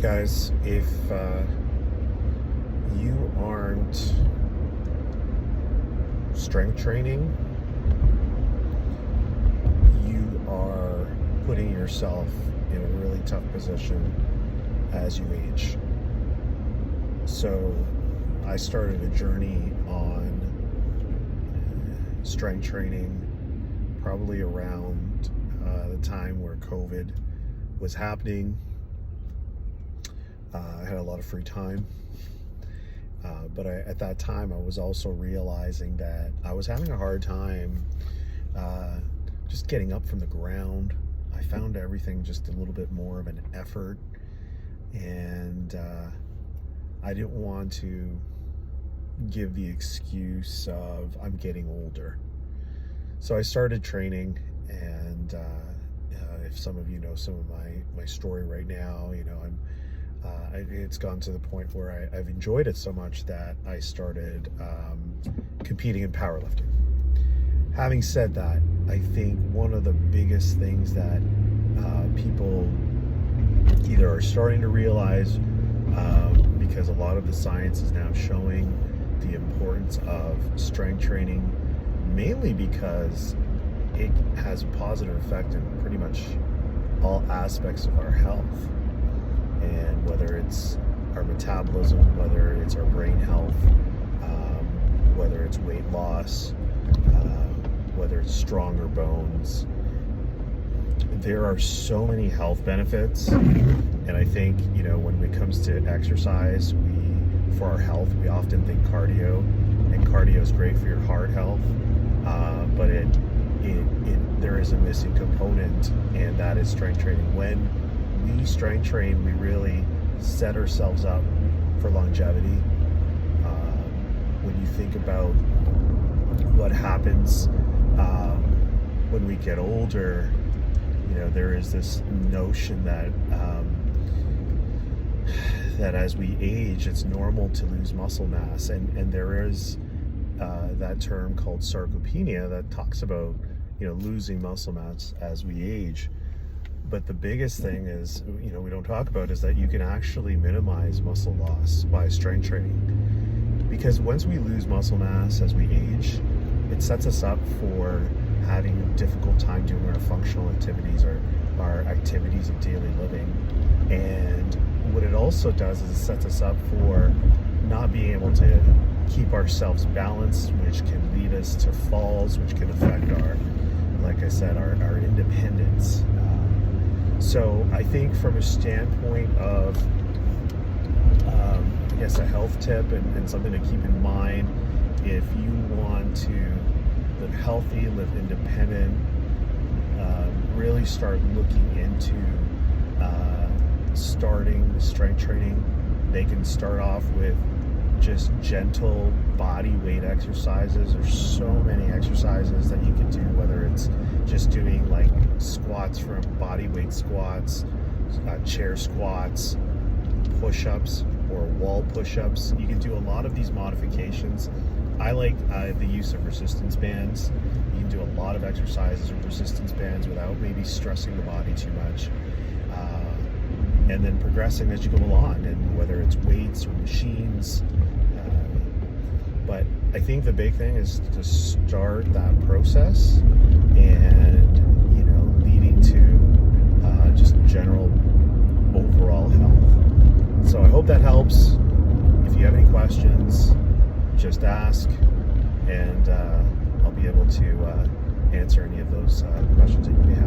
Guys, if you aren't strength training, you are putting yourself in a really tough position as you age. So I started a journey on strength training probably around the time where COVID was happening. I had a lot of free time, but at that time I was also realizing that I was having a hard time just getting up from the ground. I found everything just a little bit more of an effort, and I didn't want to give the excuse of I'm getting older. So I started training, and if some of you know some of my story right now, it's gone to the point where I've enjoyed it so much that I started competing in powerlifting. Having said that, I think one of the biggest things that people either are starting to realize, because a lot of the science is now showing the importance of strength training, mainly because it has a positive effect in pretty much all aspects of our health. And whether it's our metabolism, whether it's our brain health, whether it's weight loss, whether it's stronger bones, there are so many health benefits. And I think, when it comes to exercise, for our health, we often think cardio, and cardio is great for your heart health, but there is a missing component, and that is strength training. When we strength train, we really set ourselves up for longevity. When you think about what happens when we get older, there is this notion that that as we age, it's normal to lose muscle mass, and there is that term called sarcopenia that talks about losing muscle mass as we age. But the biggest thing is, we don't talk about, is that you can actually minimize muscle loss by strength training. Because once we lose muscle mass as we age, it sets us up for having a difficult time doing our functional activities, or our activities of daily living. And what it also does is it sets us up for not being able to keep ourselves balanced, which can lead us to falls, which can affect like I said, our independence. So I think from a standpoint of, I guess, a health tip and something to keep in mind, if you want to live healthy, live independent, really start looking into starting the strength training. They can start off with just gentle body weight exercises. There's so many exercises that you can do, whether it's just doing like squats from body weight squats, chair squats, push-ups, or wall push-ups. You can do a lot of these modifications. I like the use of resistance bands. You can do a lot of exercises with resistance bands without maybe stressing the body too much. And then progressing as you go along, and whether it's weights or machines. But I think the big thing is to start that process, and leading to just general overall health. So I hope that helps. If you have any questions, just ask, and I'll be able to answer any of those questions that you may have.